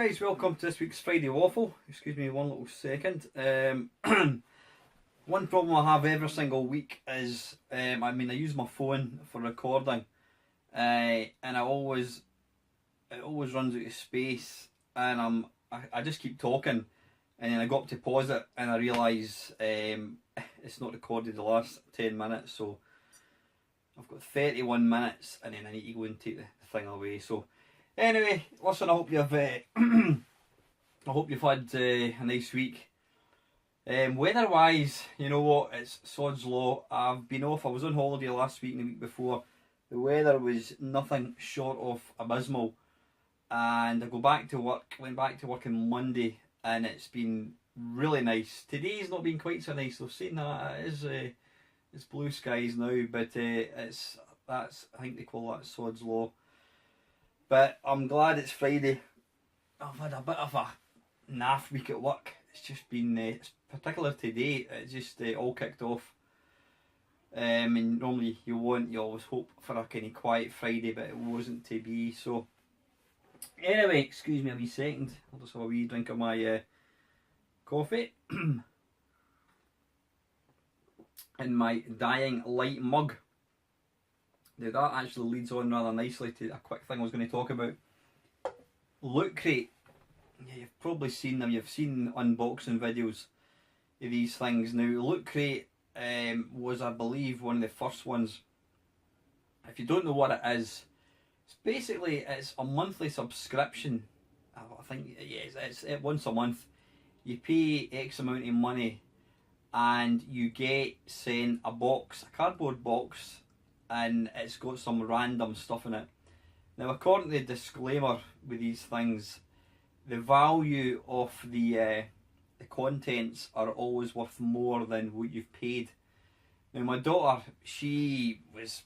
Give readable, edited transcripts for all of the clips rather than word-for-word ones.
guys, welcome to this week's Friday Waffle. Excuse me one little second. One problem I have every single week is, I use my phone for recording, and it always runs out of space, and I just keep talking, and then I go up to pause it, and I realise it's not recorded the last 10 minutes, so I've got 31 minutes, and then I need to go and take the thing away. So anyway, listen, I hope you've I hope you've had a nice week. Weather-wise, you know what? It's sod's law. I've been off. I was on holiday last week and the week before. The weather was nothing short of abysmal, and I went back to work on Monday, and it's been really nice. Today's not been quite so nice. I've seen that it is it's blue skies now, but that's I think they call that sod's law. But I'm glad it's Friday. I've had a bit of a naff week at work. It's just been, particularly today, it's just all kicked off. And normally you always hope for a kind of quiet Friday, but it wasn't to be. So anyway, excuse me a wee second. I'll just have a wee drink of my coffee. In my dying light mug. Now that actually leads on rather nicely to a quick thing I was going to talk about. Loot Crate. Yeah, you've probably seen them. You've seen unboxing videos of these things. Now, Loot Crate was, I believe, one of the first ones. If you don't know what it is, it's a monthly subscription. I think, yeah, it's once a month. You pay X amount of money, and you get sent a cardboard box, and it's got some random stuff in it. Now, according to the disclaimer with these things, the value of the contents are always worth more than what you've paid. Now, my daughter, she was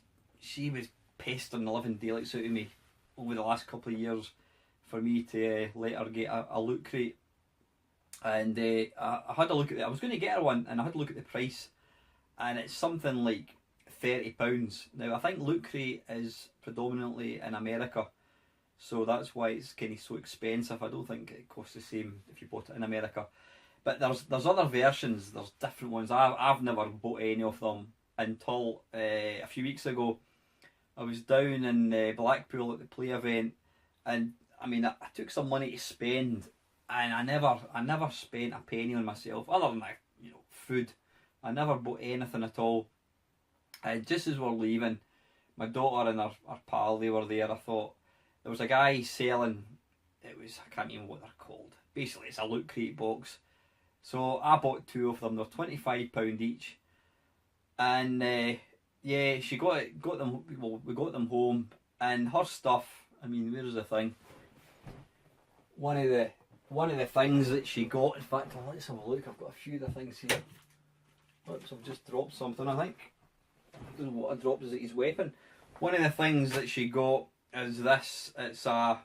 pestering the living daylights out of me over the last couple of years for me to let her get a Loot Crate. And I had a look at it. I was going to get her one, and I had a look at the price, and it's something like £30. Now, I think Loot Crate is predominantly in America, so that's why it's kind of so expensive. I don't think it costs the same if you bought it in America. But there's other versions, there's different ones. I've never bought any of them until a few weeks ago. I was down in Blackpool at the play event, and I took some money to spend, and I never spent a penny on myself other than food. I never bought anything at all. And just as we're leaving, my daughter and her pal, they were there. I thought there was a guy selling, I can't even what they're called. Basically, it's a Loot Crate box. So I bought two of them. They're £25 each. And yeah, she got them. Well, we got them home, and her stuff. Where's the thing? One of the things that she got. In fact, let's have a look. I've got a few of the things here. Oops, I've just dropped something, I think. I don't know what I dropped. Is it his weapon? One of the things that she got is this. It's a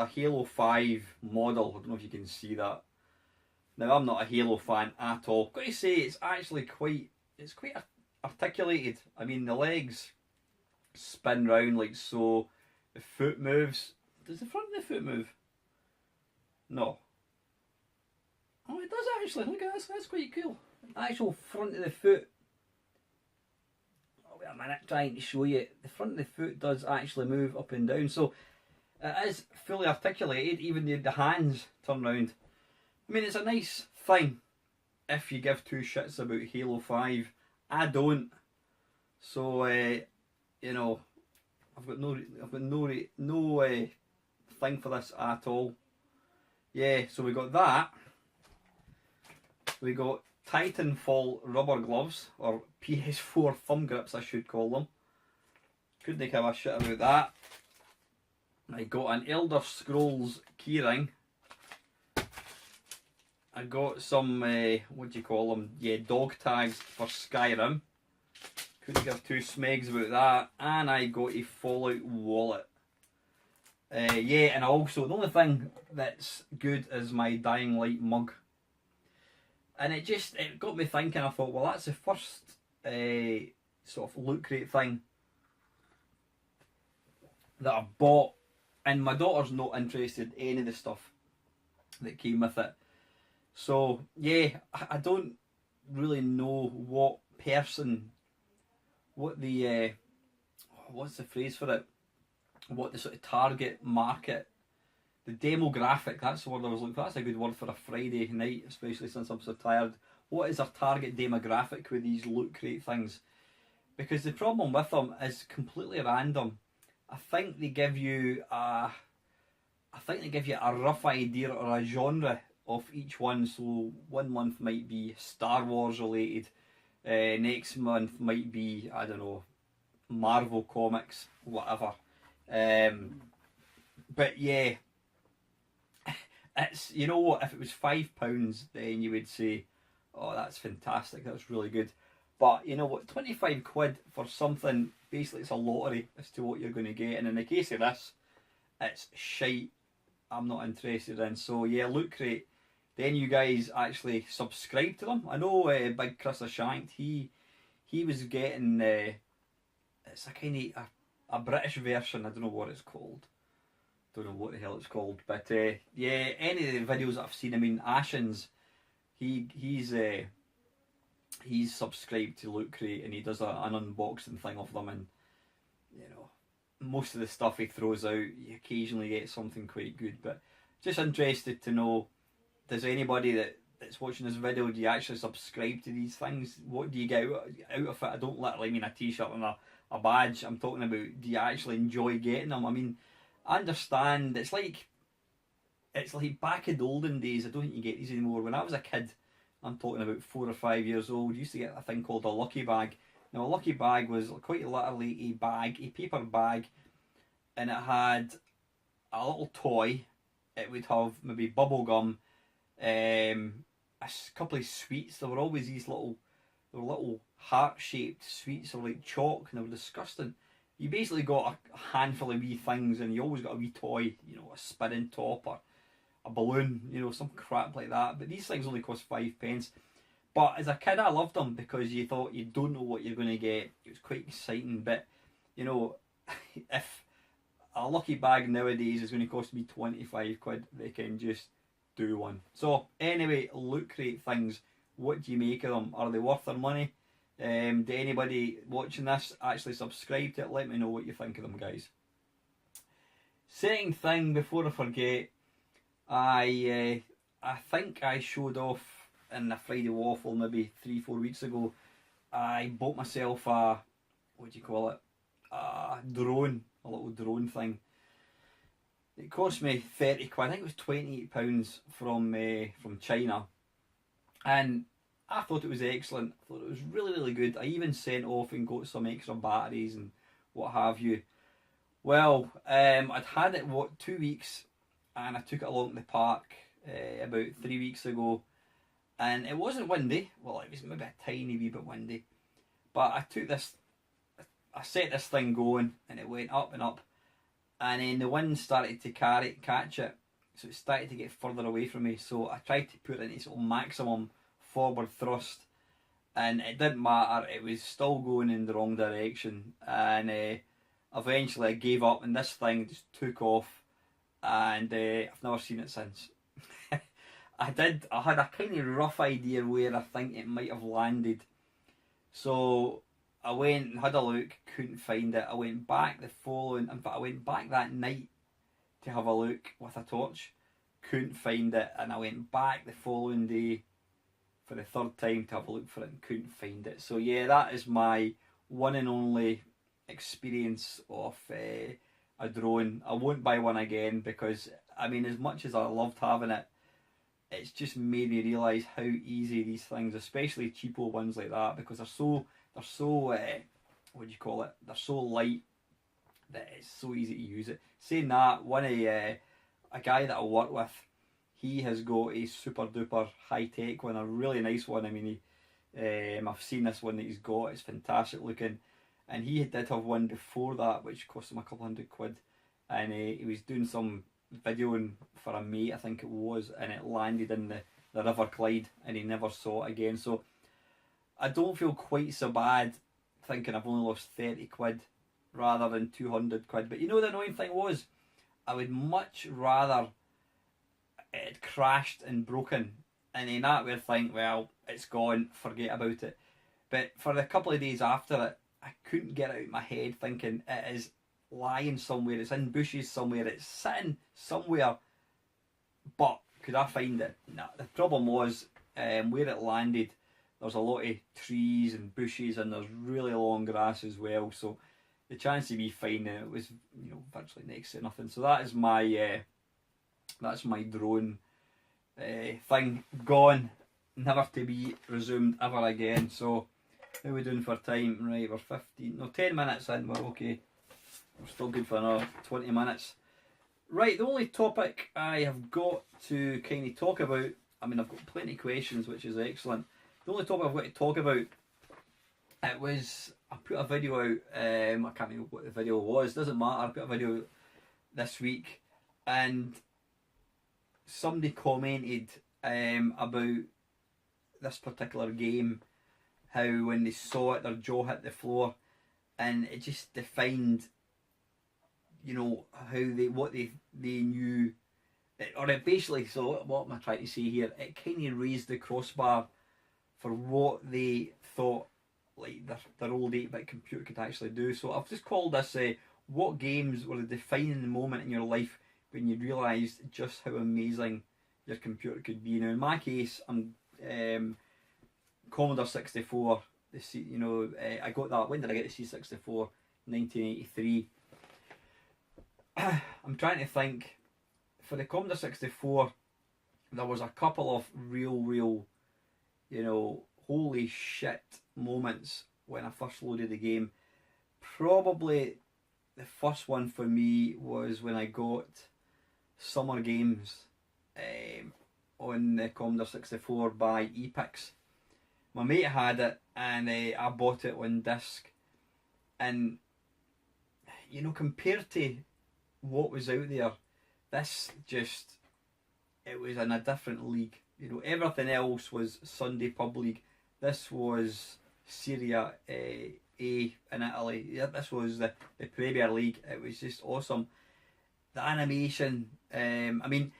Halo 5 model. I don't know if you can see that. Now, I'm not a Halo fan at all. Got to say, it's actually quite articulated. The legs spin round like so. The foot moves. Does the front of the foot move? No. Oh, it does actually. Look at this. That's quite cool. The actual front of the foot. Oh, wait a minute. Trying to show you. The front of the foot does actually move up and down. So it is fully articulated. Even the hands turn round. It's a nice thing if you give two shits about Halo 5. I don't. So I've got no thing for this at all. Yeah, so we got that. We got Titanfall rubber gloves, or PS4 thumb grips I should call them. Couldn't give a shit about that. I got an Elder Scrolls keyring. I got some, what do you call them? Yeah, dog tags for Skyrim. Couldn't give two smegs about that. And I got a Fallout wallet. Yeah, and also, the only thing that's good is my Dying Light mug. And it got me thinking. I thought, well, that's the first sort of Loot Crate thing that I bought And my daughter's not interested in any of the stuff that came with it. So yeah, I don't really know what person, what the what's the phrase for it? What the sort of target market, the demographic. That's the word I was looking for. That's a good word for a Friday night, especially since I'm so tired. What is our target demographic with these Loot Crate things? Because the problem with them is completely random. I think they give you a rough idea or a genre of each one. So one month might be Star Wars related. Next month might be, I don't know, Marvel comics, whatever. But yeah, it's, you know what, if it was £5, then you would say, oh, that's fantastic, that's really good. But you know what, 25 quid for something, basically it's a lottery as to what you're going to get. And in the case of this, it's shite I'm not interested in. So yeah, Loot Crate. Then you guys actually subscribe to them. I know Big Chris Ashank, he was getting, it's a kind of a British version, I don't know what it's called. Don't know what the hell it's called. But yeah, any of the videos that I've seen, I mean, Ashens, he's subscribed to Loot Crate and he does an unboxing thing of them, and you know, most of the stuff he throws out, you occasionally get something quite good. But just interested to know, does anybody that's watching this video, do you actually subscribe to these things? What do you get out of it? I don't literally mean a t-shirt and a badge. I'm talking about, do you actually enjoy getting them? I mean, I understand, it's like back in the olden days. I don't think you get these anymore. When I was a kid, I'm talking about 4 or 5 years old, you used to get a thing called a lucky bag. Now a lucky bag was quite literally a paper bag, and it had a little toy. It would have maybe bubble gum, a couple of sweets. There were always these little heart-shaped sweets, or like chalk, and they were disgusting. You basically got a handful of wee things, and you always got a wee toy, you know, a spinning top or a balloon, you know, some crap like that. But these things only cost 5p. But as a kid, I loved them because you thought you don't know what you're going to get. It was quite exciting. But you know, if a lucky bag nowadays is going to cost me 25 quid, they can just do one. So anyway, Loot Crate things, what do you make of them? Are they worth their money? Do anybody watching this actually subscribe to it? Let me know what you think of them, guys. Second thing, before I forget, I think I showed off in the Friday Waffle maybe 3-4 weeks ago. I bought myself a, what do you call it, a drone, a little drone thing. It cost me 30 quid. I think it was £28 from China, and I thought it was excellent. I thought it was really, really good. I even sent off and got some extra batteries and what have you. Well, I'd had it 2 weeks, and I took it along to the park about 3 weeks ago, and it wasn't windy. Well, it was maybe a tiny wee bit windy, but I set this thing going, and it went up and up, and then the wind started to catch it, so it started to get further away from me. So I tried to put it into sort of maximum forward thrust, and it didn't matter. It was still going in the wrong direction, and eventually I gave up, and this thing just took off, and I've never seen it since. I had a kind of rough idea where I think it might have landed, so I went and had a look, couldn't find it. I went back I went back that night to have a look with a torch, couldn't find it, and I went back the following day for the third time to have a look for it and couldn't find it. So yeah, that is my one and only experience of a drone. I won't buy one again because, I mean, as much as I loved having it, it's just made me realise how easy these things, especially cheapo ones like that, because they're so what do you call it? They're so light that it's so easy to use it. Saying that, a guy that I work with, he has got a super duper high tech one, a really nice one. I mean, I've seen this one that he's got. It's fantastic looking, and he did have one before that, which cost him a couple £100, and he was doing some videoing for a mate, I think it was, and it landed in the River Clyde, and he never saw it again. So I don't feel quite so bad thinking I've only lost 30 quid rather than 200 quid. But you know, the annoying thing was, I would much rather it had crashed and broken, and then that would think, well, it's gone, forget about it. But for the couple of days after it, I couldn't get it out of my head thinking it is lying somewhere, it's in bushes somewhere, it's sitting somewhere, but could I find it? No. The problem was where it landed, there's a lot of trees and bushes and there's really long grass as well, so the chance of me finding it was, you know, virtually next to nothing. So that is my that's my drone thing gone, never to be resumed ever again. So how are we doing for time? Right, we're 10 minutes in, we're okay. We're still good for another 20 minutes. Right, the only topic I have got to kind of talk about, I mean, I've got plenty of questions, which is excellent. The only topic I've got to talk about, it was, I put a video out, I can't remember what the video was, doesn't matter, I put a video out this week, and somebody commented about this particular game, how when they saw it, their jaw hit the floor, and it just defined, you know, what they knew, or it basically, so what am I trying to say here, it kind of raised the crossbar for what they thought like their old 8-bit computer could actually do. So I've just called this what games were the defining moment in your life when you realised just how amazing your computer could be. Now in my case, I'm Commodore 64. You know, I got that. When did I get the C64? 1983. I'm trying to think. For the Commodore 64, there was a couple of real, you know, holy shit moments when I first loaded the game. Probably the first one for me was when I got Summer Games on the Commodore 64 by Epix. My mate had it and I bought it on disc, and you know, compared to what was out there, this just, it was in a different league. You know, everything else was Sunday Pub League. This was Serie A in Italy. Yeah, this was the Premier League. It was just awesome. The animation, I mean,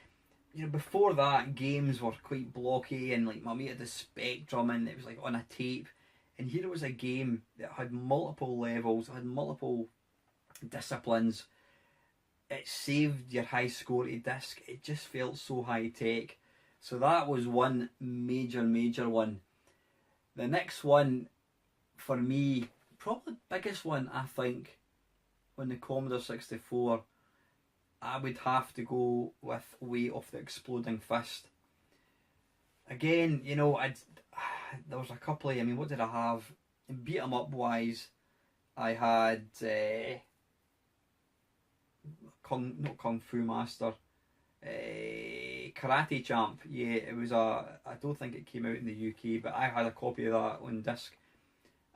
you know, before that, games were quite blocky, and like my mate had the Spectrum, and it was like on a tape. And here it was a game that had multiple levels, had multiple disciplines. It saved your high score to disc. It just felt so high tech. So that was one major one. The next one, for me, probably the biggest one, I think, on the Commodore 64, I would have to go with Way of the Exploding Fist. Again, you know, there was a couple of, I mean, what did I have? Beat 'em up wise, I had not Kung Fu Master, Karate Champ. Yeah, it was I don't think it came out in the UK, but I had a copy of that on disc,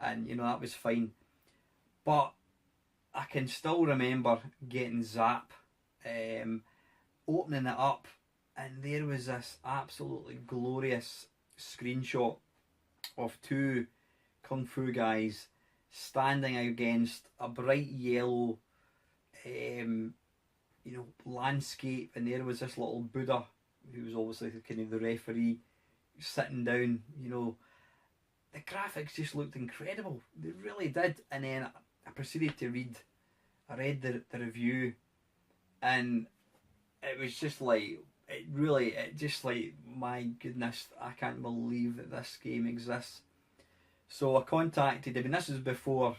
and you know, that was fine. But I can still remember getting Zap, opening it up, and there was this absolutely glorious screenshot of two Kung Fu guys standing against a bright yellow you know, landscape, and there was this little Buddha who was obviously kind of the referee sitting down. You know, the graphics just looked incredible, they really did. And then I proceeded to read, I read the review, and it was just like, it just like, my goodness, I can't believe that this game exists. So I contacted, I mean, this was before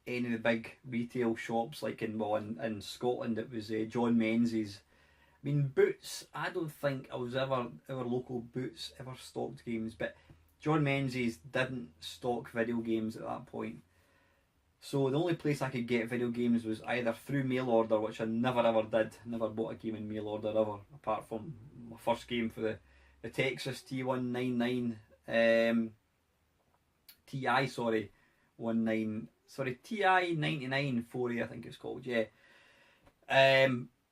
any of the big retail shops, like in Scotland it was John Menzies. I mean, Boots, I don't think I was our local Boots ever stocked games, but John Menzies didn't stock video games at that point. So the only place I could get video games was either through mail order, which I never ever did. Never bought a game in mail order ever, apart from my first game for the Texas T199 TI, sorry, 99 4A, I think it's called, yeah.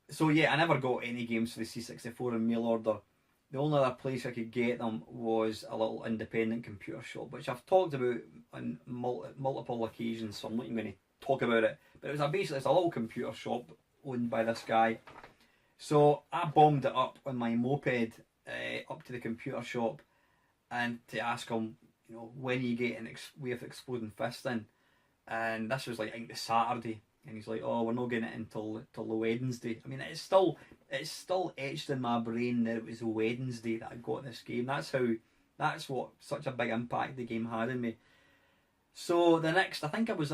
So yeah, I never got any games for the C64 in mail order. The only other place I could get them was a little independent computer shop, which I've talked about on multiple occasions, so I'm not even going to talk about it. But it was basically it's a little computer shop owned by this guy. So I bombed it up on my moped up to the computer shop and to ask him, you know, when are you getting Way of Exploding Fist in? And this was like, I think, the Saturday. And he's like, oh, we're not getting it until the Wednesday. I mean, it's still etched in my brain that it was a Wednesday that I got this game. That's what such a big impact the game had on me. So the next, I think I was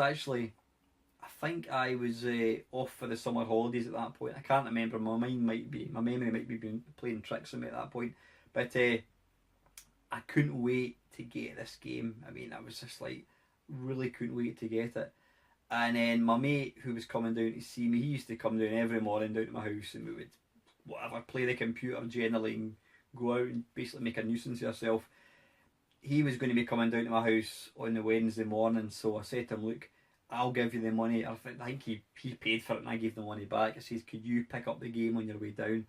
off for the summer holidays at that point. I can't remember. My memory might be playing tricks on me at that point. But I couldn't wait to get this game. I mean, I was just like, really couldn't wait to get it. And then my mate who was coming down to see me, he used to come down every morning down to my house, and we would play the computer generally and go out and basically make a nuisance of ourselves. He was going to be coming down to my house on the Wednesday morning, so I said to him, look, I'll give you the money. I think he paid for it and I gave the money back. I says, could you pick up the game on your way down?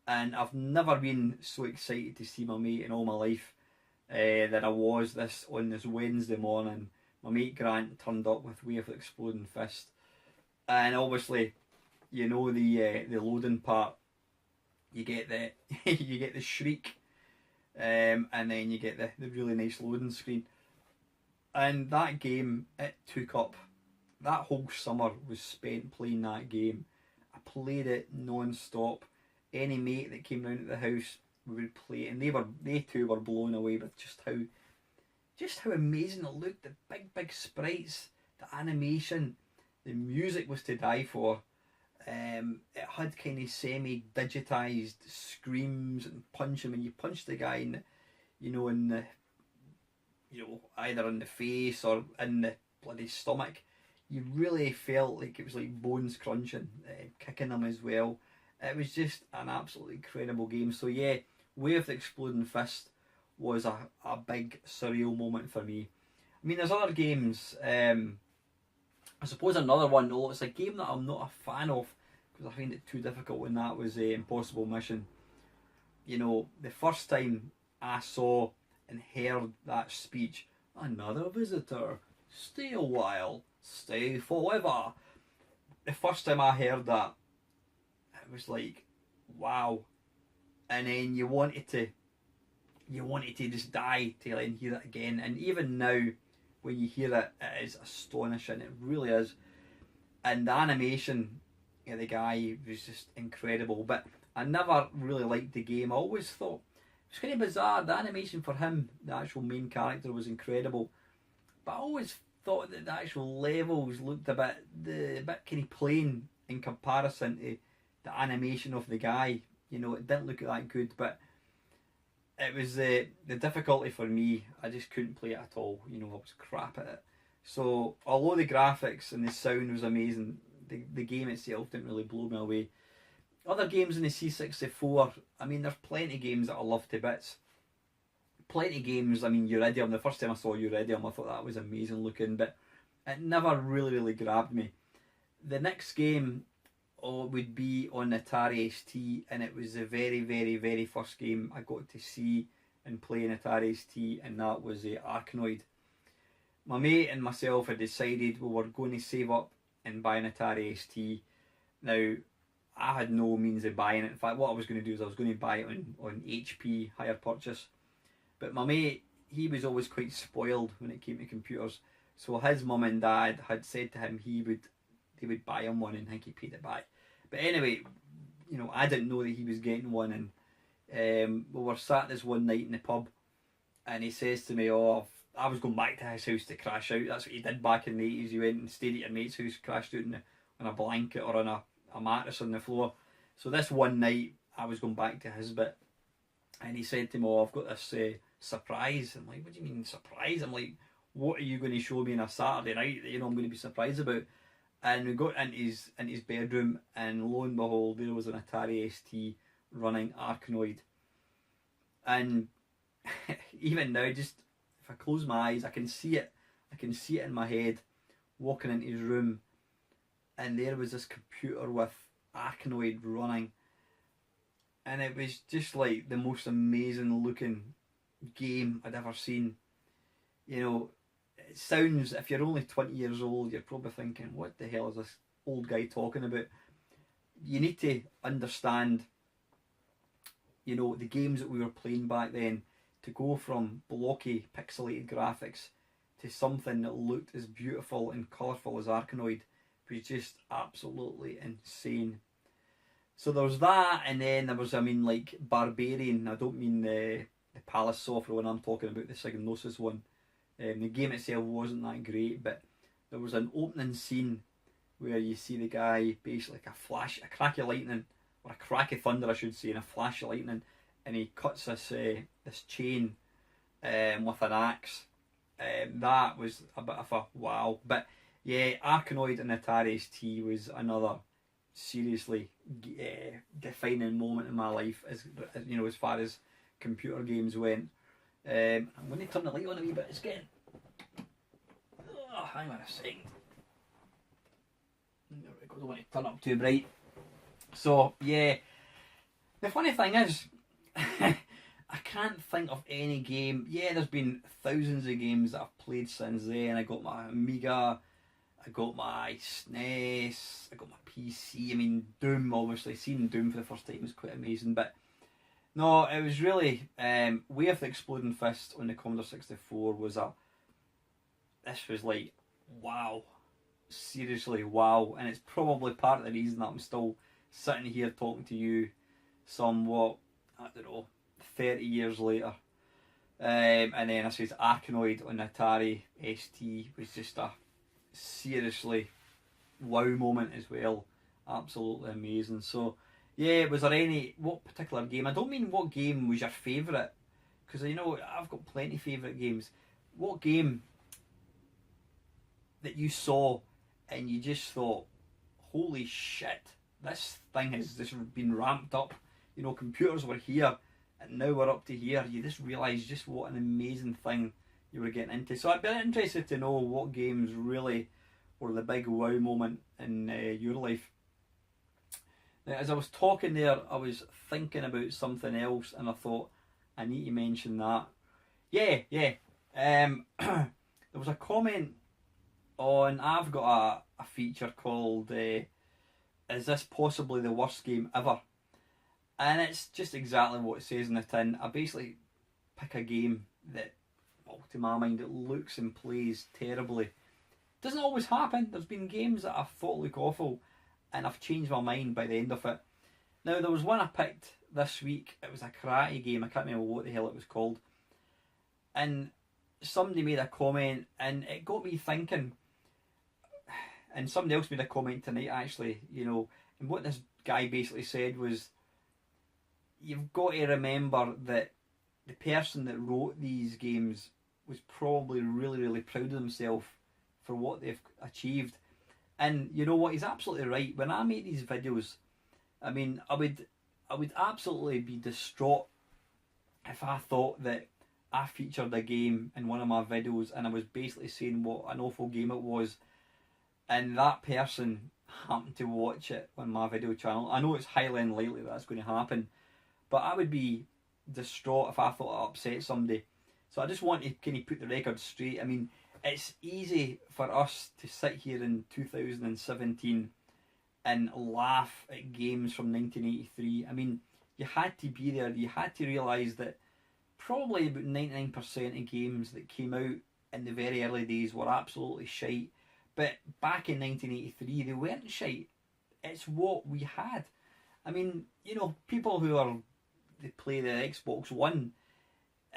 And I've never been so excited to see my mate in all my life than I was on this Wednesday morning. My mate Grant turned up with Way of Exploding Fist, and obviously, you know, the loading part. You get the you get the shriek, and then you get the really nice loading screen. And that game, it took up that whole summer was spent playing that game. I played it non-stop. Any mate that came round to the house, we would play it, and they too were blown away with just how amazing it looked. The big sprites, the animation, the music was to die for. It had kind of semi-digitized screams and punching. When you punched the guy in the, either in the face or in the bloody stomach, you really felt like it was like bones crunching, kicking them as well. It was just an absolutely incredible game. So yeah, Way of the Exploding Fist was a big surreal moment for me. I mean, there's other games. I suppose another one, though, it's a game that I'm not a fan of because I find it too difficult, and that was Impossible Mission. You know, the first time I saw and heard that speech, another visitor, stay a while, stay forever. The first time I heard that, it was like, wow. And then you wanted to just die to then hear it again. And even now, when you hear it, it is astonishing. It really is. And the animation of the guy was just incredible. But I never really liked the game. I always thought it was kind of bizarre. The animation for him, the actual main character, was incredible. But I always thought that the actual levels looked a bit kind of plain in comparison to the animation of the guy. You know, it didn't look that good, but it was the difficulty for me. I just couldn't play it at all. You know, I was crap at it. So although the graphics and the sound was amazing, the game itself didn't really blow me away. Other games in the C64, I mean, there's plenty of games that I love to bits. Plenty of games. I mean, Uridium. The first time I saw Uridium, I thought that was amazing looking, but it never really grabbed me. The next game would be on Atari ST, and it was the very first game I got to see and play in Atari ST, and that was Arkanoid. My mate and myself had decided we were going to save up and buy an Atari ST. Now, I had no means of buying it. In fact, what I was going to do is I was going to buy it on HP hire purchase. But my mate, he was always quite spoiled when it came to computers. So his mum and dad had said to him they would buy him one, and I think he paid it back. But anyway, you know, I didn't know that he was getting one, and we were sat this one night in the pub, and he says to me, oh, I was going back to his house to crash out. That's what he did back in the 80s. You went and stayed at your mate's house, crashed out on a blanket or on a mattress on the floor. So this one night, I was going back to his bit, and he said to me, oh, I've got this surprise. I'm like, what do you mean surprise? I'm like, what are you going to show me on a Saturday night that I'm going to be surprised about? And we got into his bedroom, and lo and behold, there was an Atari ST running Arkanoid. And even now, just if I close my eyes, I can see it. I can see it in my head, walking into his room, and there was this computer with Arkanoid running. And it was just like the most amazing looking game I'd ever seen. You know, it sounds, if you're only 20 years old, you're probably thinking, what the hell is this old guy talking about? You need to understand, you know, the games that we were playing back then, to go from blocky, pixelated graphics to something that looked as beautiful and colourful as Arkanoid was just absolutely insane. So there was that, and then there was, I mean, like Barbarian. I don't mean the Palace software when I'm talking about the Psygnosis one. The game itself wasn't that great, but there was an opening scene where you see the guy basically like a crack of lightning, or a crack of thunder, I should say, and a flash of lightning, and he cuts this chain with an axe. That was a bit of a wow. But yeah, Arkanoid and Atari ST was another seriously defining moment in my life, as you know, as far as computer games went. I'm going to turn the light on a wee bit. It's getting. Oh, hang on a second. I don't want to turn up too bright. So yeah, the funny thing is, I can't think of any game. Yeah, there's been thousands of games that I've played since then. I got my Amiga, I got my SNES, I got my PC. I mean, Doom, obviously. Seeing Doom for the first time was quite amazing. But no, it was really Way of the Exploding Fist on the Commodore 64 was this was like, wow. Seriously, wow. And it's probably part of the reason that I'm still sitting here talking to you somewhat, I don't know, 30 years later. And then I says Arkanoid on Atari ST was just a seriously wow moment as well. Absolutely amazing. So yeah, was there what particular game? I don't mean what game was your favourite, because you know I've got plenty of favourite games. What game that you saw and you just thought, holy shit, this thing has just been ramped up. You know, computers were here and now we're up to here. You just realise just what an amazing thing you were getting into. So I'd be interested to know what games really were the big wow moment in your life. Now, as I was talking there, I was thinking about something else, and I thought I need to mention that. Yeah. There was a comment on. I've got a feature called "Is this possibly the worst game ever?" And it's just exactly what it says in the tin. I basically pick a game that, well, to my mind, it looks and plays terribly. Doesn't always happen. There's been games that I thought look awful, and I've changed my mind by the end of it. Now, there was one I picked this week. It was a karate game. I can't remember what the hell it was called. And somebody made a comment, and it got me thinking. And somebody else made a comment tonight, actually, you know. And what this guy basically said was, you've got to remember that the person that wrote these games was probably really, really proud of themselves for what they've achieved. And you know what, he's absolutely right. When I make these videos, I mean, I would absolutely be distraught if I thought that I featured a game in one of my videos and I was basically saying what an awful game it was, and that person happened to watch it on my video channel. I know it's highly unlikely that's going to happen, but I would be distraught if I thought I upset somebody. So I just want to kind of put the record straight. I mean, it's easy for us to sit here in 2017 and laugh at games from 1983. I mean, you had to be there. You had to realise that probably about 99% of games that came out in the very early days were absolutely shite. But back in 1983, they weren't shite. It's what we had. I mean, you know, people they play the Xbox One,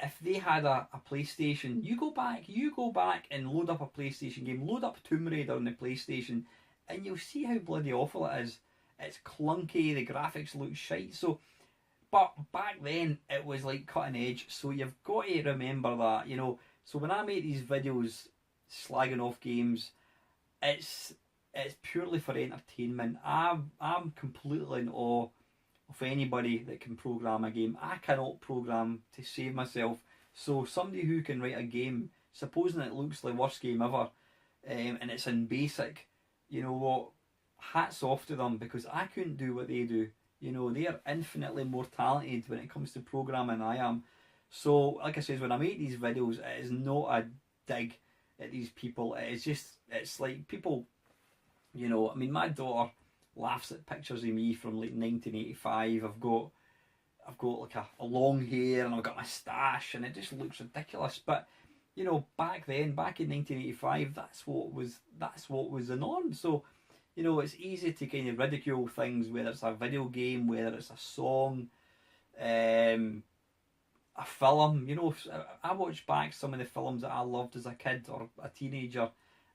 if they had a PlayStation, you go back and load up a PlayStation game, load up Tomb Raider on the PlayStation, and you'll see how bloody awful it is. It's clunky, the graphics look shite. So, but back then it was like cutting edge. So you've got to remember that, you know. So when I make these videos slagging off games, it's purely for entertainment. I'm completely in awe of anybody that can program a game. I cannot program to save myself. So somebody who can write a game, supposing it looks the worst game ever, and it's in basic, you know what, hats off to them, because I couldn't do what they do. You know, they are infinitely more talented when it comes to programming than I am. So, like I said, when I make these videos, it is not a dig at these people. It's like people, you know, I mean, my daughter laughs at pictures of me from like 1985. I've got like a long hair and I've got my stash and it just looks ridiculous. But you know, back then, back in 1985, that's what was the norm. So, you know, it's easy to kind of ridicule things, whether it's a video game, whether it's a song, a film. You know, I watch back some of the films that I loved as a kid or a teenager.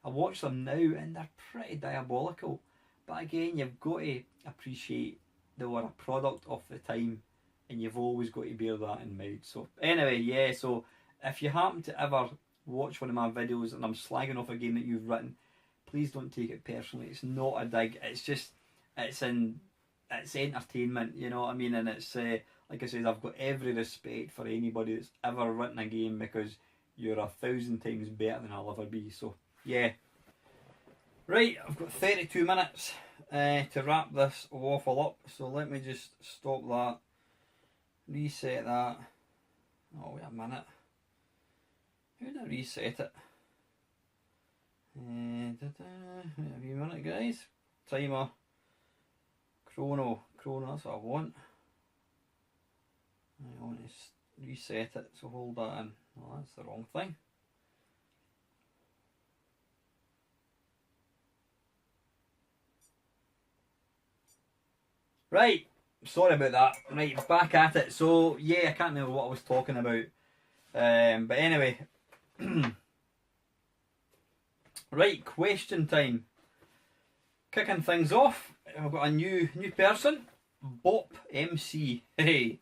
I watch them now and they're pretty diabolical. But again, you've got to appreciate they were a product of the time, and you've always got to bear that in mind. So anyway, yeah, so if you happen to ever watch one of my videos and I'm slagging off a game that you've written, please don't take it personally. It's not a dig. It's just, it's entertainment, you know what I mean? And it's, like I said, I've got every respect for anybody that's ever written a game, because you're 1,000 times better than I'll ever be. So, yeah. Right, I've got 32 minutes to wrap this waffle up. So let me just stop that. Reset that. Oh, wait a minute. How did I reset it? Wait a wee minute, guys. Timer. Chrono, that's what I want. I want to reset it, so hold that in. Oh, that's the wrong thing. Right, sorry about that. Right, back at it. So, yeah, I can't remember what I was talking about. But anyway. Right, question time. Kicking things off, I've got a new person, Bop MC. Hey,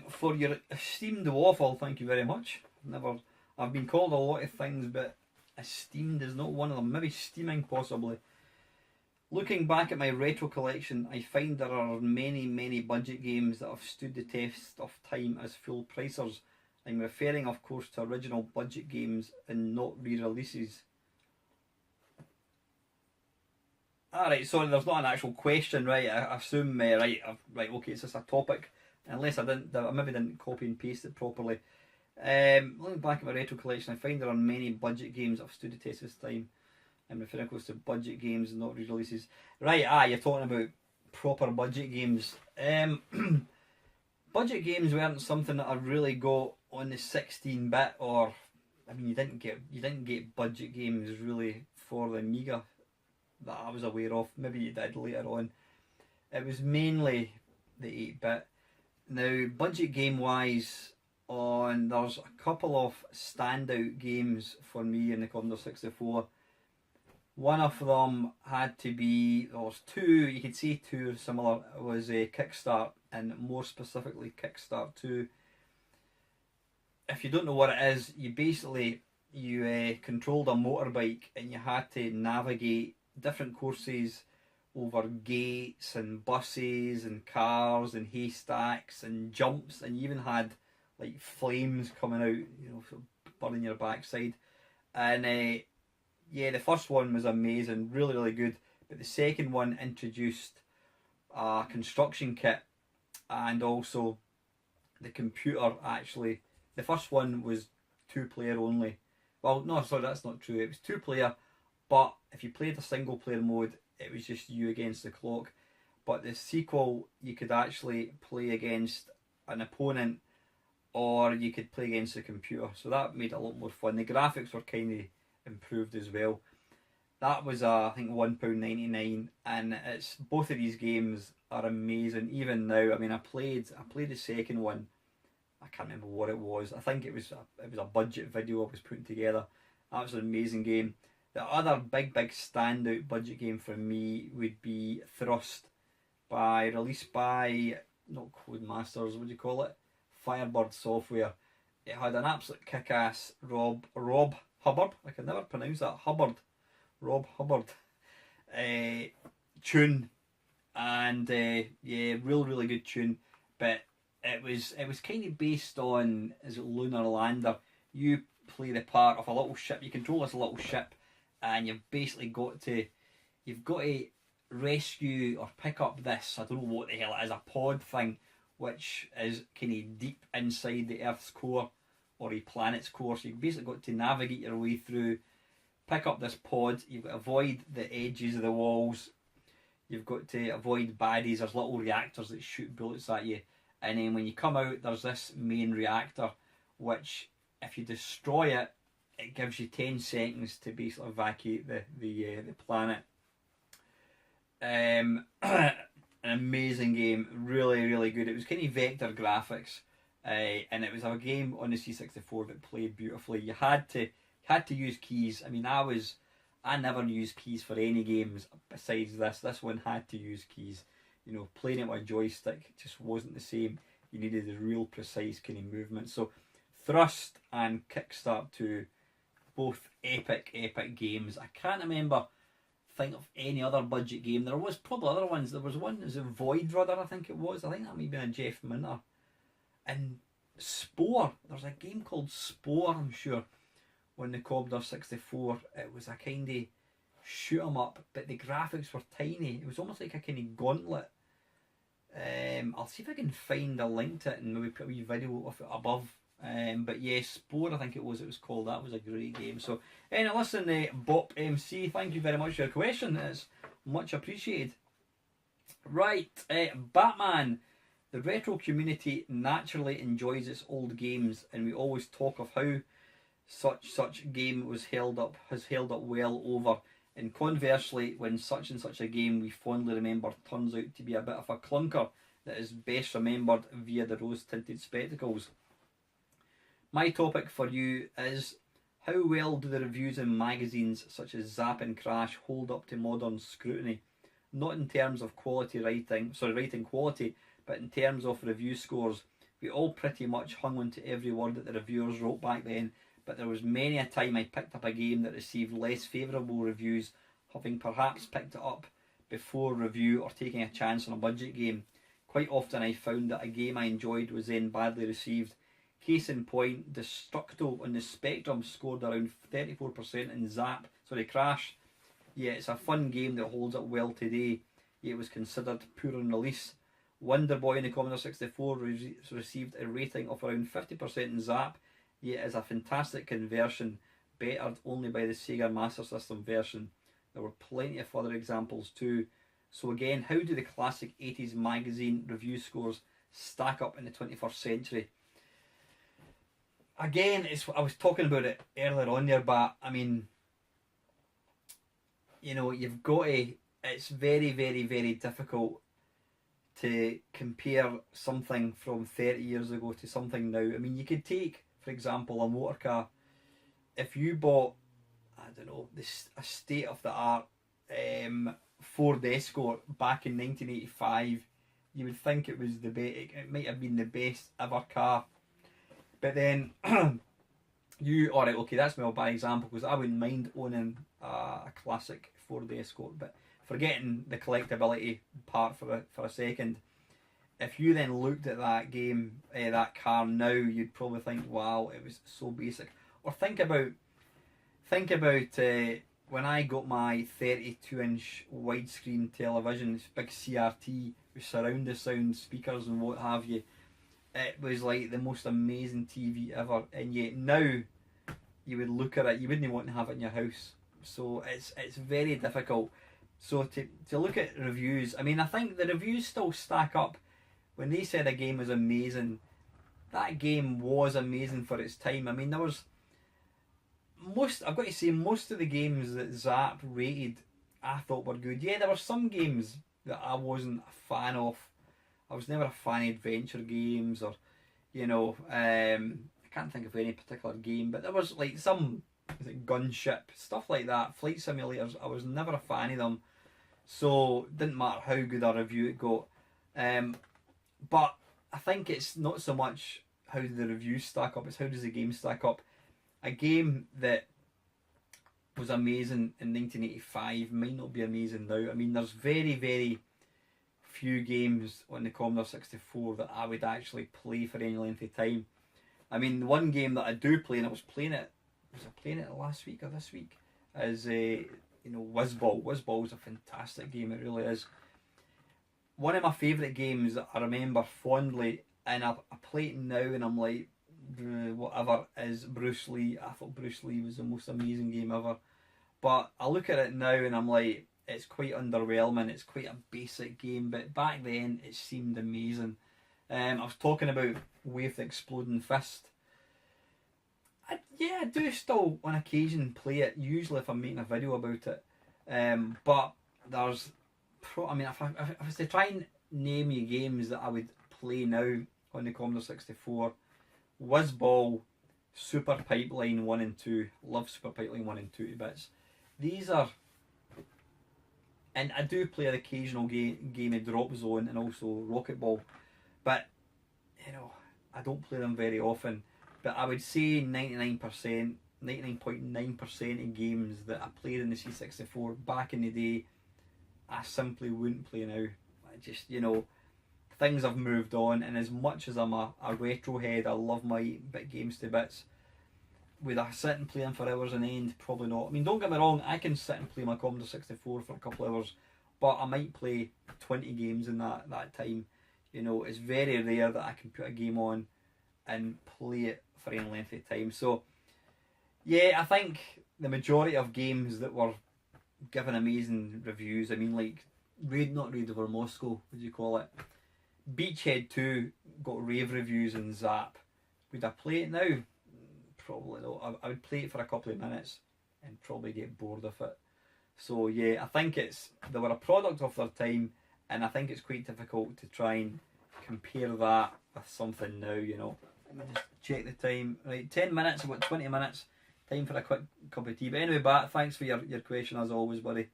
for your esteemed waffle, thank you very much. I've been called a lot of things, but esteemed is not one of them. Maybe steaming, possibly. Looking back at my retro collection, I find there are many budget games that have stood the test of time as full pricers. I'm referring, of course, to original budget games and not re-releases. Alright, sorry, there's not an actual question, right? I assume, right, okay, it's just a topic. Unless I maybe didn't copy and paste it properly. Looking back at my retro collection, I find there are many budget games that have stood the test of time. I'm referring, of course, to budget games, not re-releases. Right, you're talking about proper budget games. Budget games weren't something that I really got on the 16-bit, or I mean, you didn't get budget games really for the Amiga that I was aware of. Maybe you did later on. It was mainly the 8-bit. Now, budget game wise, there's a couple of standout games for me in the Commodore 64. One of them had to be, there was two, you could say two similar, it was a Kickstart, and more specifically Kickstart 2. If you don't know what it is, you controlled a motorbike and you had to navigate different courses over gates and buses and cars and haystacks and jumps, and you even had like flames coming out, you know, sort of burning your backside. And yeah, the first one was amazing, really good, but the second one introduced a construction kit, and also the computer. Actually, the first one was 2-player only. Well, no, sorry, that's not true. It was 2-player, but if you played a single player mode, it was just you against the clock. But the sequel, you could actually play against an opponent, or you could play against the computer. So that made it a lot more fun. The graphics were kind of improved as well. That was I think £1.99, and it's both of these games are amazing. Even now, I mean, I played the second one. I can't remember what it was. I think it was a budget video I was putting together. That was an amazing game. The other big standout budget game for me would be Thrust, released by not Codemasters, what do you call it? Firebird Software. It had an absolute kick-ass Rob Hubbard. I can never pronounce that. Rob Hubbard tune, and yeah, really good tune. But it was kind of based on, is it Lunar Lander? You play the part of a little ship. You control this little ship, and you've basically got to rescue or pick up this, I don't know what the hell it is, a pod thing, which is kind of deep inside the Earth's core, or a planet's core. So you've basically got to navigate your way through pick up this pod, you've got to avoid the edges of the walls, you've got to avoid baddies, there's little reactors that shoot bullets at you, and then when you come out there's this main reactor which, if you destroy it, it gives you 10 seconds to basically evacuate the planet. An amazing game, really, really good. It was kind of vector graphics, and it was a game on the C64 that played beautifully. You had to use keys. I mean, I never used keys for any games besides this. This one had to use keys. You know, playing it with a joystick just wasn't the same. You needed a real precise kind of movement. So, Thrust and Kickstart 2, both epic games. I can't think of any other budget game. There was probably other ones. There was one, is it Void Runner, I think it was. I think that might be a Jeff Minter. And Spore. There's a game called Spore, I'm sure, on the Commodore 64. It was a kind of shoot 'em up, but the graphics were tiny. It was almost like a kind of gauntlet. I'll see if I can find a link to it and maybe put a wee video of it above. But yeah, Spore, I think it was called. That was a great game. So, anyway, listen, Bop MC, thank you very much for your question. It's much appreciated. Right, Batman. The retro community naturally enjoys its old games, and we always talk of how such game has held up well over. And conversely, when such and such a game we fondly remember turns out to be a bit of a clunker that is best remembered via the rose-tinted spectacles. My topic for you is, how well do the reviews in magazines such as Zap and Crash hold up to modern scrutiny? Not in terms of writing quality, but in terms of review scores. We all pretty much hung on to every word that the reviewers wrote back then, but there was many a time I picked up a game that received less favourable reviews, having perhaps picked it up before review or taking a chance on a budget game. Quite often I found that a game I enjoyed was then badly received. Case in point, Destructo on the Spectrum scored around 34% in Crash. Yeah, it's a fun game that holds up well today, yet it was considered poor on release. Wonder Boy in the Commodore 64 received a rating of around 50% in Zap, yet is a fantastic conversion, bettered only by the Sega Master System version. There were plenty of other examples too. So again, how do the classic 80s magazine review scores stack up in the 21st century? Again, I was talking about it earlier on there, but I mean, you know, you've got to, it's very, very, very difficult to compare something from 30 years ago to something now. I mean, you could take, for example, a motor car. If you bought, I don't know, a state-of-the-art Ford Escort back in 1985, you would think it was it might have been the best ever car. But then, alright, okay, that's my bad example, because I wouldn't mind owning a classic Ford Escort, but forgetting the collectability part for a second, if you then looked at that game, that car now, you'd probably think, wow, it was so basic. Or think about when I got my 32-inch widescreen television, this big CRT with surround the sound speakers and what have you. It was like the most amazing TV ever, and yet now you would look at it, you wouldn't want to have it in your house. So it's very difficult. So to look at reviews, I mean, I think the reviews still stack up. When they said a game was amazing, that game was amazing for its time. I mean, there was I've got to say, most of the games that Zap rated, I thought were good. Yeah, there were some games that I wasn't a fan of. I was never a fan of adventure games, or, you know, I can't think of any particular game, but there was like some gunship, stuff like that, flight simulators. I was never a fan of them, so it didn't matter how good a review it got. But I think it's not so much how do the reviews stack up, it's how does the game stack up. A game that was amazing in 1985 might not be amazing now. I mean, there's very, very few games on the Commodore 64 that I would actually play for any length of time. I mean, the one game that I do play, and I was playing it last week or this week, is Whizball. Whizball is a fantastic game, it really is. One of my favourite games that I remember fondly, and I play it now and I'm like, whatever, is Bruce Lee. I thought Bruce Lee was the most amazing game ever. But I look at it now and I'm like, it's quite underwhelming. It's quite a basic game, but back then it seemed amazing. I was talking about Wave the Exploding Fist. I do still on occasion play it, usually if I'm making a video about it. But there's, I mean, if I was to try and name you games that I would play now on the Commodore 64, Whizball, Super Pipeline 1 and 2, love Super Pipeline 1 and 2 bits. These are, and I do play an occasional game of Drop Zone and also Rocket Ball, but you know, I don't play them very often. But I would say 99.9% of games that I played in the C64 back in the day, I simply wouldn't play now. I just, things have moved on, and as much as I'm a retro head, I love my bit games to bits. Would I sit and play them for hours on end? Probably not. I mean, don't get me wrong, I can sit and play my Commodore 64 for a couple of hours, but I might play 20 games in that time. It's very rare that I can put a game on and play it for any length of time. So, yeah, I think the majority of games that were given amazing reviews, I mean, like, not Raid Over Moscow, would you call it? Beachhead 2 got rave reviews in Zap. Would I play it now? Probably not. I would play it for a couple of minutes and probably get bored of it. So yeah, I think they were a product of their time, and I think it's quite difficult to try and compare that with something now, Let me just check the time. Right, 10 minutes, about 20 minutes. Time for a quick cup of tea. But anyway, Bat, thanks for your question as always, buddy.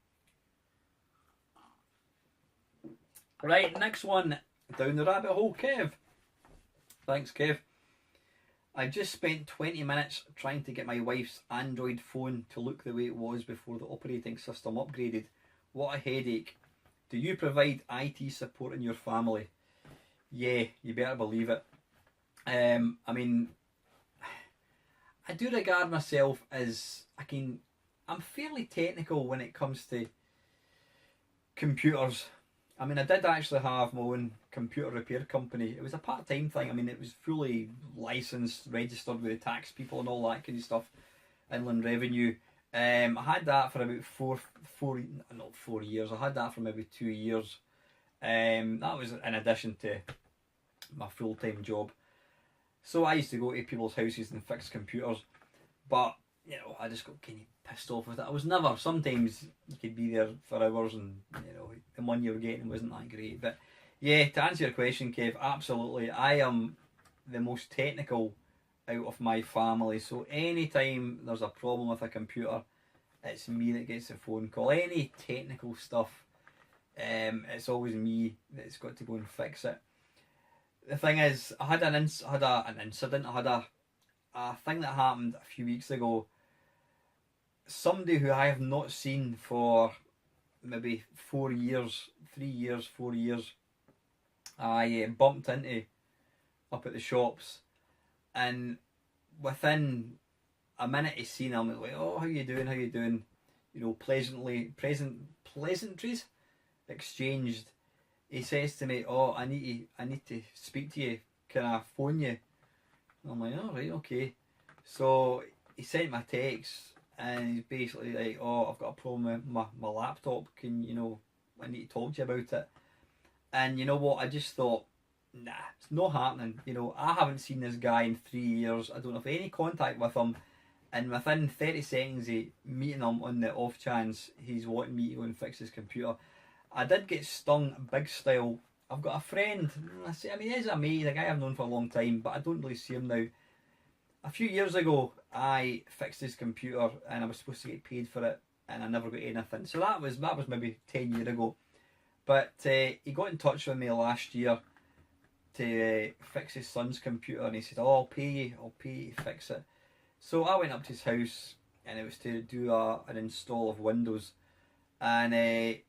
Right, next one. Down the rabbit hole, Kev. Thanks, Kev. I just spent 20 minutes trying to get my wife's Android phone to look the way it was before the operating system upgraded. What a headache. Do you provide IT support in your family? Yeah, you better believe it. I mean, I do regard myself as, I'm fairly technical when it comes to computers. I mean, I did actually have my own computer repair company. It was a part-time thing. I mean, it was fully licensed, registered with the tax people and all that kind of stuff, Inland Revenue. I had that for about 4 years. I had that for maybe 2 years. That was in addition to my full-time job. So I used to go to people's houses and fix computers. But, I just got kind of pissed off with it. I was never, sometimes you could be there for hours and, the money you were getting wasn't that great. But yeah, to answer your question, Kev, absolutely. I am the most technical out of my family. So anytime there's a problem with a computer, it's me that gets the phone call. Any technical stuff, it's always me that's got to go and fix it. The thing is, I had an incident, I had a thing that happened a few weeks ago. Somebody who I have not seen for maybe 4 years, 3 years, 4 years, I bumped into up at the shops, and within a minute of seeing him, like, oh, how you doing? Pleasantries exchanged. He says to me, oh, I need to speak to you. Can I phone you? And I'm like, all right, okay. So he sent me a text, and he's basically like, oh, I've got a problem with my laptop. I need to talk to you about it. And you know what? I just thought, nah, it's not happening. I haven't seen this guy in 3 years. I don't have any contact with him. And within 30 seconds of meeting him on the off chance he's wanting me to go and fix his computer, I did get stung big style. I've got a friend, he's a mate, a guy I've known for a long time, but I don't really see him now. A few years ago, I fixed his computer and I was supposed to get paid for it, and I never got anything. So that was maybe 10 years ago. But he got in touch with me last year to fix his son's computer, and he said, oh, I'll pay you to fix it. So I went up to his house, and it was to do an install of Windows, and I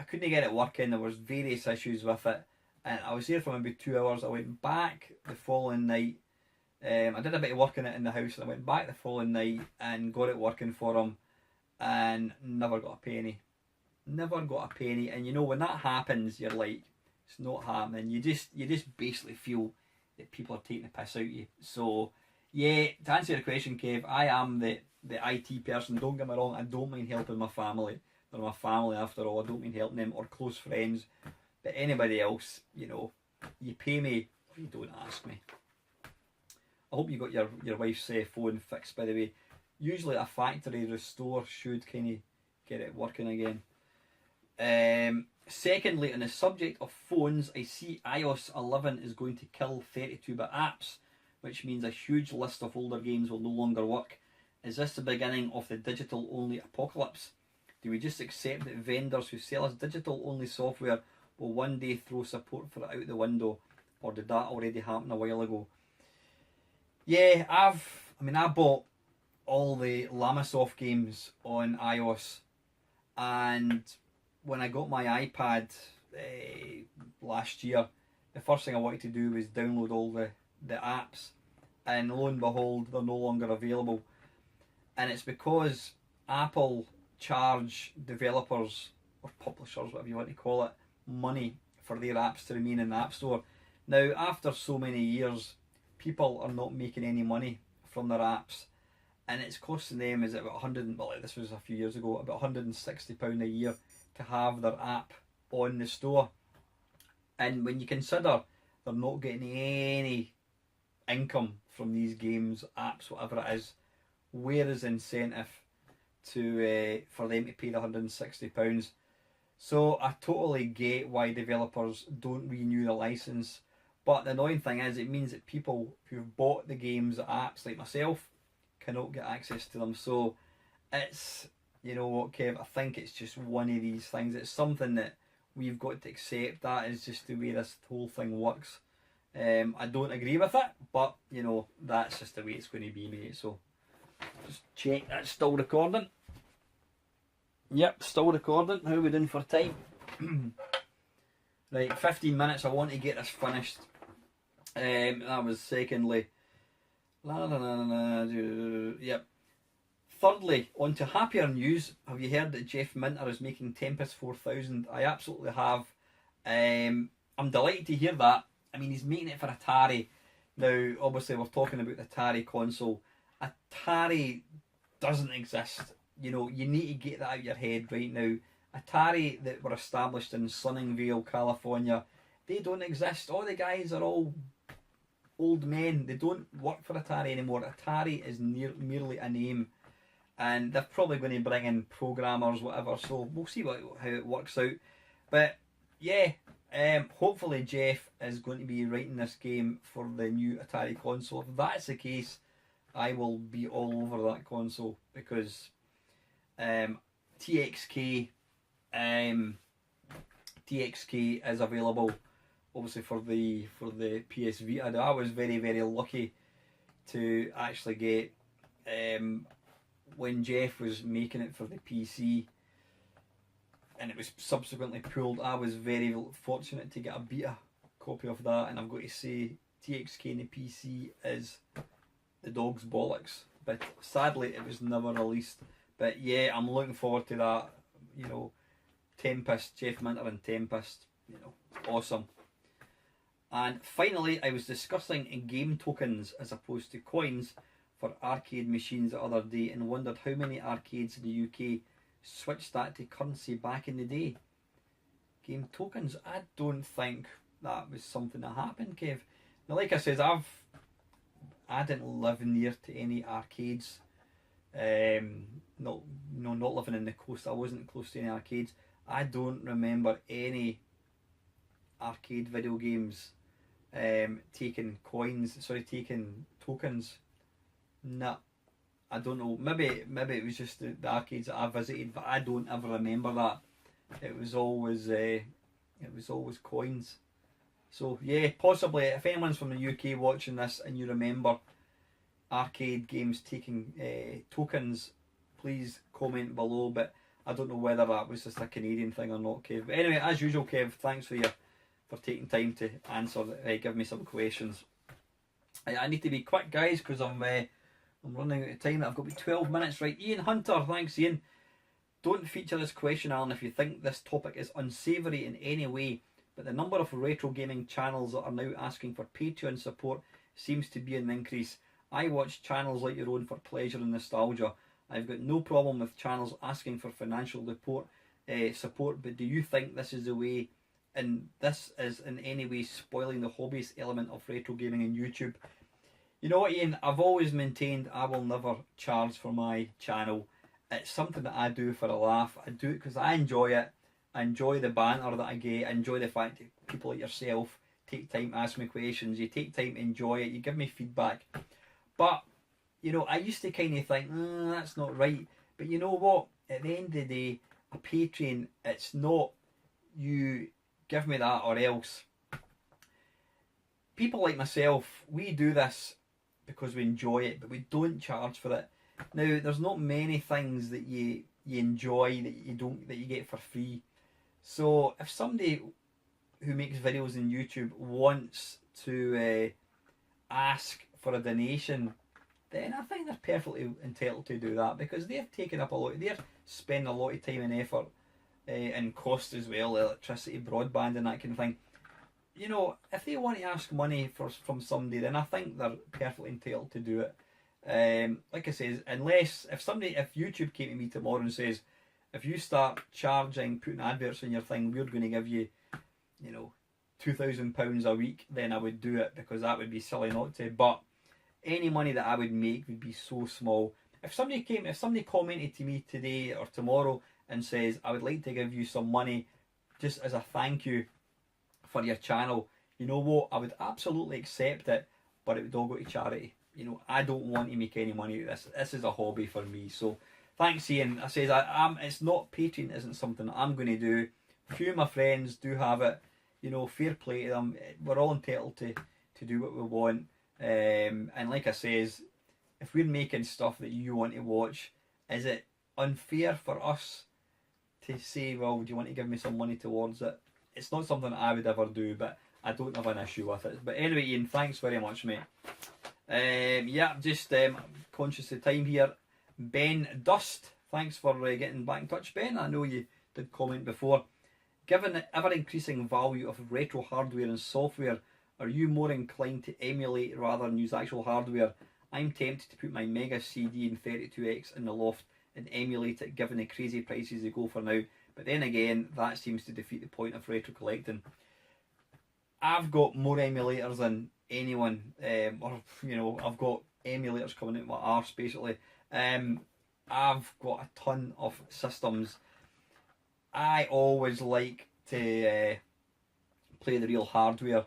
couldn't get it working. There was various issues with it, and I was there for maybe 2 hours. I went back the following night. I did a bit of work in it in the house, and I went back the following night and got it working for him, and never got a penny. And when that happens, you're like, it's not happening. You just basically feel that people are taking the piss out of you. So yeah, to answer your question, Kev, I am the the IT person. Don't get me wrong, I don't mind helping my family. They're my family after all. I don't mind helping them, or close friends. But anybody else, you know, you pay me or you don't ask me. I hope you got your wife's phone fixed, by the way. Usually a factory restore should kind of get it working again. Secondly, on the subject of phones, I see iOS 11 is going to kill 32-bit apps, which means a huge list of older games will no longer work. Is this the beginning of the digital-only apocalypse? Do we just accept that vendors who sell us digital-only software will one day throw support for it out the window, or did that already happen a while ago? Yeah, I bought all the Lamasoft games on iOS, and when I got my iPad last year, the first thing I wanted to do was download all the apps, and lo and behold, they're no longer available. And it's because Apple charge developers or publishers, whatever you want to call it, money for their apps to remain in the App Store. Now, after so many years, people are not making any money from their apps, and it's costing them, is it about 100, well, this was a few years ago, about £160 a year to have their app on the store. And when you consider they're not getting any income from these games, apps, whatever it is, where is the incentive to for them to pay the £160? So I totally get why developers don't renew the license, but the annoying thing is it means that people who've bought the games, apps like myself, cannot get access to them. So it's, you know what, Kev, I think it's just one of these things. It's something that we've got to accept. That is just the way this whole thing works. I don't agree with it, but you know, that's just the way it's going to be, mate. So just check that's still recording. Yep, still recording. How are we doing for time? Right, 15 minutes. I want to get this finished. That was secondly. Yep. Thirdly, on to happier news. Have you heard that Jeff Minter is making Tempest 4000? I absolutely have. I'm delighted to hear that. I mean, he's making it for Atari. Now, obviously, we're talking about the Atari console. Atari doesn't exist. You know, you need to get that out of your head right now. Atari that were established in Sunningvale, California, they don't exist. All the guys are all old men. They don't work for Atari anymore. Atari is merely a name. And they're probably going to bring in programmers, whatever, so we'll see how it works out. But yeah, hopefully Jeff is going to be writing this game for the new Atari console. If that's the case, I will be all over that console, because TXK is available obviously for the PS Vita. I was very, very lucky to actually get when Jeff was making it for the PC and it was subsequently pulled. I was very fortunate to get a beta copy of that, and I've got to say TXK in the PC is the dog's bollocks, but sadly it was never released. But yeah, I'm looking forward to that. You know, Tempest, Jeff Minter and Tempest, you know, awesome. And finally, I was discussing game tokens as opposed to coins for arcade machines the other day, and wondered how many arcades in the UK switched that to currency back in the day. Game tokens, I don't think that was something that happened, Kev. Now, like I said, I didn't live near to any arcades. Not living in the coast, I wasn't close to any arcades. I don't remember any arcade video games taking tokens. No, I don't know. Maybe it was just the arcades that I visited, but I don't ever remember that. It was always coins. So yeah, possibly if anyone's from the UK watching this and you remember arcade games taking tokens, please comment below. But I don't know whether that was just a Canadian thing or not, Kev. But anyway, as usual, Kev, thanks for taking time to answer, give me some questions. I need to be quick, guys, because I'm running out of time. I've got about 12 minutes. Right, Ian Hunter, thanks, Ian. Don't feature this question, Alan, if you think this topic is unsavoury in any way, but the number of retro gaming channels that are now asking for Patreon support seems to be an increase. I watch channels like your own for pleasure and nostalgia. I've got no problem with channels asking for financial support, but do you think this is the way, and this is in any way spoiling the hobbyist element of retro gaming and YouTube? You know what, Ian? I've always maintained I will never charge for my channel. It's something that I do for a laugh. I do it because I enjoy it. I enjoy the banter that I get. I enjoy the fact that people like yourself take time to ask me questions. You take time to enjoy it. You give me feedback. But, you know, I used to kind of think, that's not right. But you know what? At the end of the day, a Patreon, it's not you give me that or else. People like myself, we do this because we enjoy it, but we don't charge for it. Now, there's not many things that you enjoy that you get for free. So if somebody who makes videos on YouTube wants to ask for a donation, then I think they're perfectly entitled to do that, because they're taking up they're spending a lot of time and effort and cost as well, electricity, broadband and that kind of thing. You know, if they want to ask money from somebody, then I think they're perfectly entitled to do it. Like I says, if YouTube came to me tomorrow and says, if you start putting adverts in your thing, we're going to give you, you know, £2,000 a week, then I would do it, because that would be silly not to. But any money that I would make would be so small. If somebody commented to me today or tomorrow and says, I would like to give you some money just as a thank you for your channel, you know what, I would absolutely accept it, but it would all go to charity. You know, I don't want to make any money out of this. This is a hobby for me. So thanks, Ian. I says it's not, Patreon isn't something I'm going to do. A few of my friends do have it. You know, fair play to them. We're all entitled to do what we want. And like I says, if we're making stuff that you want to watch, is it unfair for us to say, well, do you want to give me some money towards it? It's not something I would ever do, but I don't have an issue with it. But anyway, Ian, thanks very much, mate. Yeah, just conscious of time here. Ben Dust, thanks for getting back in touch, Ben. I know you did comment before. Given the ever-increasing value of retro hardware and software, are you more inclined to emulate rather than use actual hardware? I'm tempted to put my Mega CD and 32X in the loft and emulate it, given the crazy prices they go for now. But then again, that seems to defeat the point of retro collecting. I've got more emulators than anyone, or you know, I've got emulators coming out my arse basically. I've got a ton of systems. I always like to play the real hardware.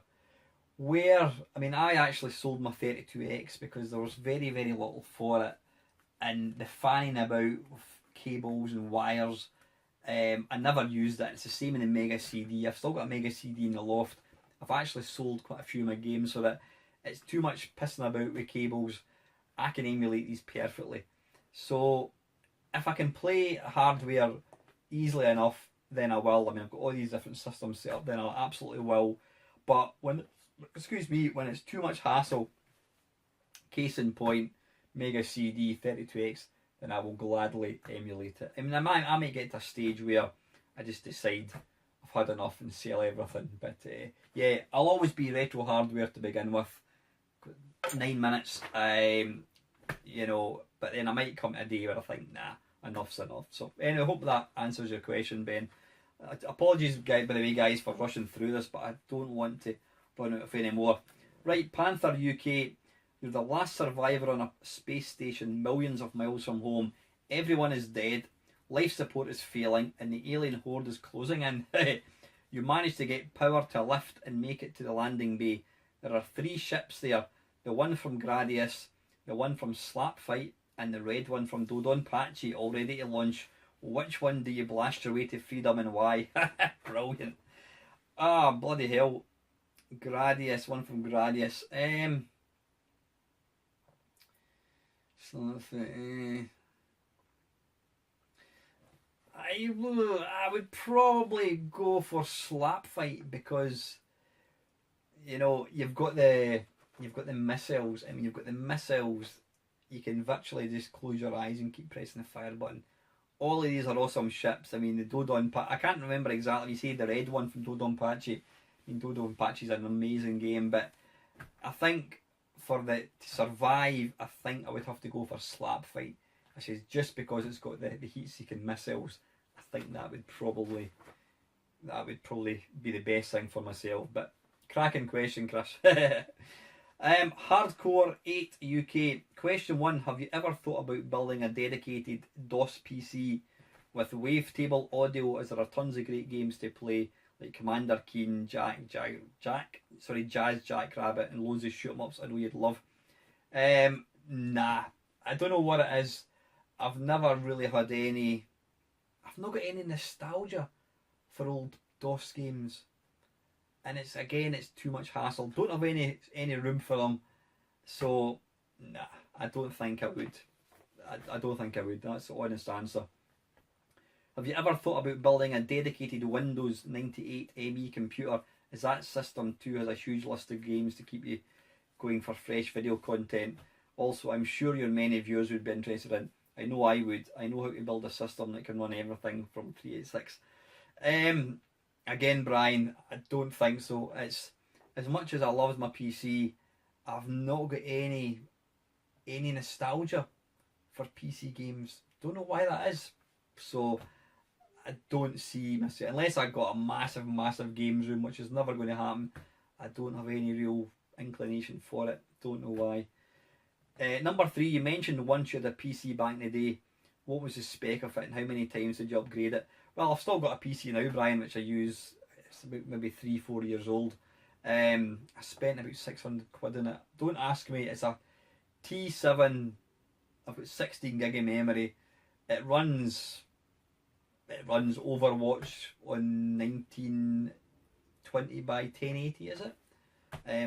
I actually sold my 32X because there was very, very little for it, and the fanning about with cables and wires, I never used it. It's the same in the Mega CD. I've still got a Mega CD in the loft. I've actually sold quite a few of my games so that it's too much pissing about with cables. I can emulate these perfectly. So if I can play hardware easily enough, then I will. I mean, I've got all these different systems set up, then I absolutely will. But when it's too much hassle, case in point, Mega CD, 32X, then I will gladly emulate it. I mean, I might get to a stage where I just decide I've had enough and sell everything. But yeah, I'll always be retro hardware to begin with. 9 minutes, you know, but then I might come to a day where I think, nah, enough's enough. So anyway, I hope that answers your question, Ben. Apologies, by the way, guys, for rushing through this, but I don't want to run out of any more. Right, Panther UK, you're the last survivor on a space station millions of miles from home. Everyone is dead, life support is failing, and the alien horde is closing in. You manage to get power to lift and make it to the landing bay. There are 3 ships there, the one from Gradius, the one from Slapfight, and the red one from Dodonpachi, all ready to launch. Which one do you blast your way to freedom and why? Brilliant. Ah, bloody hell. Gradius, one from Gradius. I would probably go for Slapfight because, you know, you've got the missiles. I mean, you've got the missiles. You can virtually just close your eyes and keep pressing the fire button. All of these are awesome ships. I mean, the Dodonpachi, I can't remember exactly. You say the red one from Dodonpachi. I mean, Dodonpachi is an amazing game, but I think to survive, I think I would have to go for Slapfight. I says, just because it's got the heat-seeking missiles, I think that would probably be the best thing for myself. But cracking question, Chris. Hardcore 8 UK. Question 1. Have you ever thought about building a dedicated DOS PC with wavetable audio, as there are tons of great games to play, like Commander Keen, Jazz Jackrabbit, and loads of shoot 'em ups I know you'd love. Nah, I don't know what it is. I've never really had any. I've not got any nostalgia for old DOS games, and it's too much hassle. Don't have any room for them, so nah, I don't think I would. I don't think I would. That's the honest answer. Have you ever thought about building a dedicated Windows 98 ME computer, as that system too has a huge list of games to keep you going for fresh video content? Also, I'm sure your many viewers would be interested in. I know I would. I know how to build a system that can run everything from 386. Again, Brian, I don't think so. It's as much as I love my PC, I've not got any nostalgia for PC games. Don't know why that is. So I don't see myself, unless I got a massive games room, which is never going to happen. I don't have any real inclination for it. Don't know why. Number 3, you mentioned once you had a PC back in the day. What was the spec of it and how many times did you upgrade it? Well, I've still got a PC now, Brian, which I use. It's about maybe 3-4 years old. I spent about 600 quid on it. Don't ask me. It's a T7. I've got 16 gig of memory. It runs Overwatch on 1920 by 1080, is it?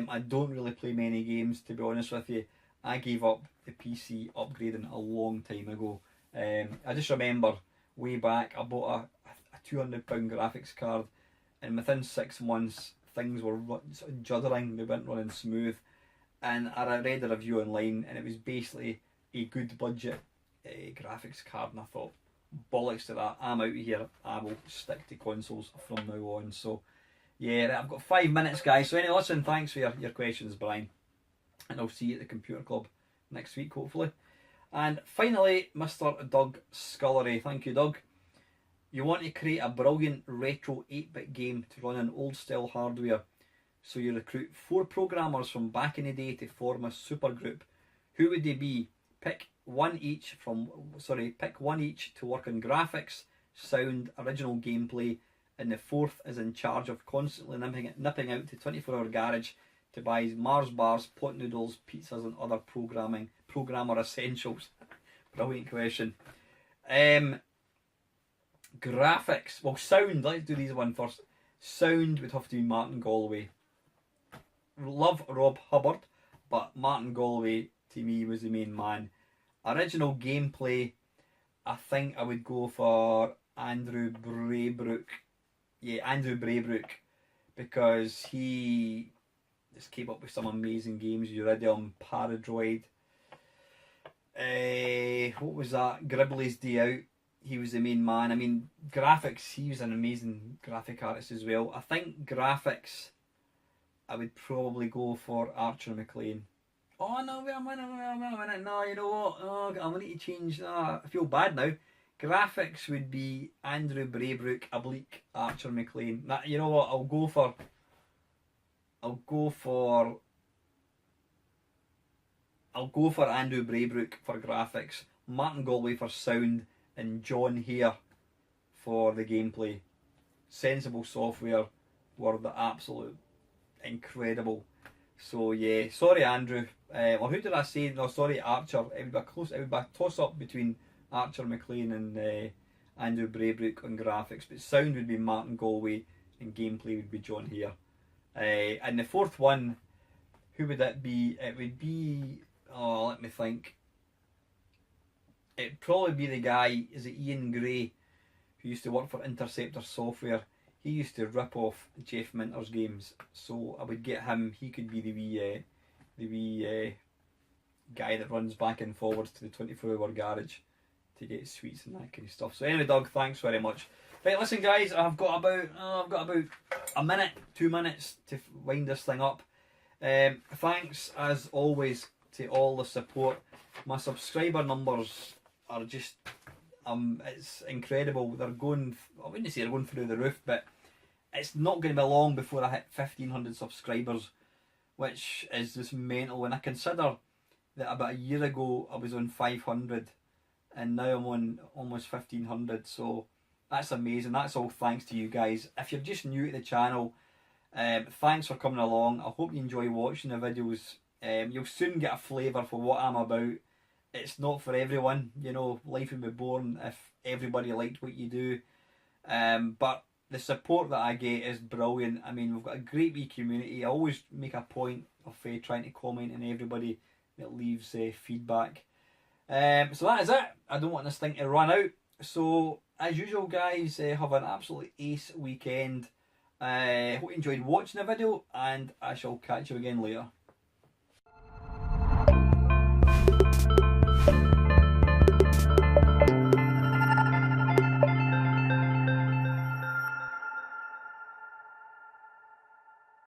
I don't really play many games, to be honest with you. I gave up the PC upgrading a long time ago. I just remember way back I bought a £200 graphics card, and within 6 months things were sort of juddering, they weren't running smooth, and I read a review online and it was basically a good budget graphics card, and I thought, bollocks to that, I'm out of here, I will stick to consoles from now on. So yeah, I've got 5 minutes, guys, so anyway, listen, thanks for your questions, Brian, and I'll see you at the computer club next week, hopefully. And finally, Mr. Doug Scullery. Thank you, Doug. You want to create a brilliant retro 8-bit game to run on old style hardware, so you recruit 4 programmers from back in the day to form a supergroup. Who would they be? Pick one each to work on graphics, sound, original gameplay, and the 4th is in charge of constantly nipping out to 24-hour garage to buy Mars bars, pot noodles, pizzas, and other programmer essentials. Brilliant question. Graphics. Well, sound. Let's do these one first. Sound would have to be Martin Galway. Love Rob Hubbard, but Martin Galway to me was the main man. Original gameplay, I think I would go for Andrew Braybrook. Yeah, Andrew Braybrook, because he just came up with some amazing games. Uridium, Paradroid. What was that? Gribbly's Day Out. He was the main man. I mean, graphics, he was an amazing graphic artist as well. I think graphics, I would probably go for Archer McLean. Oh no, wait a minute. No, you know what? Oh, I'm going to change that. I feel bad now. Graphics would be Andrew Braybrook, Oblique Archer McLean. That, you know what? I'll go for Andrew Braybrook for graphics, Martin Galway for sound, and John Hare for the gameplay. Sensible Software were the absolute incredible. So yeah, sorry Andrew. Or who did I say? No, sorry Archer. It would be a toss up between Archer McLean and Andrew Braybrook on graphics, but sound would be Martin Galway and gameplay would be John Hare. And the 4th one, who would it be? It would be, let me think. It'd probably be the guy, is it Ian Gray, who used to work for Interceptor Software. He used to rip off Jeff Minter's games, so I would get him. He could be the wee guy that runs back and forwards to the 24-hour garage to get sweets and that kind of stuff. So anyway, Doug, thanks very much. Right, listen guys, I've got about a minute, 2 minutes to wind this thing up. Thanks as always to all the support. My subscriber numbers are just it's incredible. They're going, I wouldn't say they're going through the roof, but it's not going to be long before I hit 1,500 subscribers, which is just mental. When I consider that about a year ago I was on 500 and now I'm on almost 1,500, so that's amazing. That's all thanks to you guys. If you're just new to the channel, thanks for coming along. I hope you enjoy watching the videos. You'll soon get a flavour for what I'm about. It's not for everyone, you know, life would be boring if everybody liked what you do. But the support that I get is brilliant. I mean, we've got a great wee community. I always make a point of trying to comment on everybody that leaves feedback. So that is it. I don't want this thing to run out. So as usual, guys, have an absolutely ace weekend. Hope you enjoyed watching the video, and I shall catch you again later.